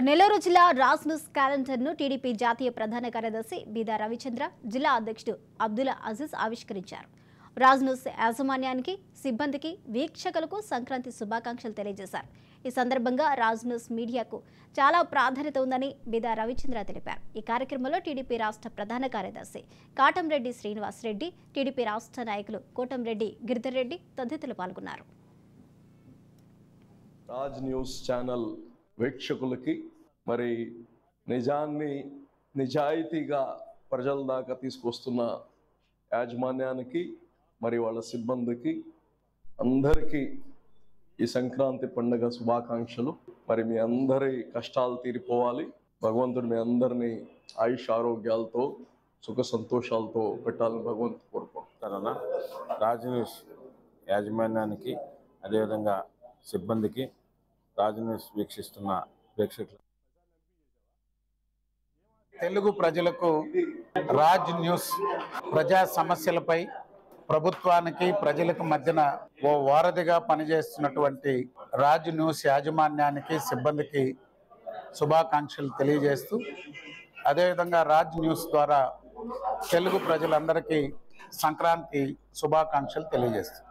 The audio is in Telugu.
నెల్లూరు జిల్లా రాజ్ న్యూస్ క్యాలెండర్ను టీడీపీ జాతీయ ప్రధాన కార్యదర్శి బీదా రవిచంద్ర, జిల్లా అధ్యక్షుడు అబ్దుల్ అజీజ్ ఆవిష్కరించారు. రాజ్ న్యూస్ యాజమాన్యానికి, సిబ్బందికి, వీక్షకులకు సంక్రాంతి శుభాకాంక్షలు తెలియజేశారు. ఈ సందర్భంగా రాజ్ న్యూస్ మీడియాకు చాలా ప్రాధాన్యత ఉందని బీదా రవిచంద్ర తెలిపారు. ఈ కార్యక్రమంలో టీడీపీ రాష్ట్ర ప్రధాన కార్యదర్శి కాటంరెడ్డి శ్రీనివాస్ రెడ్డి, టీడీపీ రాష్ట్ర నాయకులు కోటంరెడ్డి గిరిధర్ రెడ్డి తదితరులు పాల్గొన్నారు. రాజ్ న్యూస్ ఛానల్ వీక్షకులకి మరి నిజాన్ని నిజాయితీగా ప్రజల దాకా తీసుకొస్తున్న యాజమాన్యానికి మరి వాళ్ళ సిబ్బందికి అందరికీ ఈ సంక్రాంతి పండుగ శుభాకాంక్షలు. మరి మీ అందరి కష్టాలు తీరిపోవాలి, భగవంతుడు మీ అందరినీ ఆయుష్ ఆరోగ్యాలతో సుఖ సంతోషాలతో పెట్టాలని భగవంతుడు కోరుకుంటున్నాను. రాజ్ న్యూస్ యాజమాన్యానికి, అదేవిధంగా సిబ్బందికి, రాజ్ న్యూస్ వీక్షిస్తున్న ప్రేక్షకులు, తెలుగు ప్రజలకు రాజ్ న్యూస్ ప్రజా సమస్యలపై ప్రభుత్వానికి ప్రజలకు మధ్యన ఓ వారధిగా పనిచేస్తున్నటువంటి రాజ్ న్యూస్ యాజమాన్యానికి, సిబ్బందికి శుభాకాంక్షలు తెలియజేస్తూ, అదేవిధంగా రాజ్ న్యూస్ ద్వారా తెలుగు ప్రజలందరికీ సంక్రాంతి శుభాకాంక్షలు తెలియజేస్తూ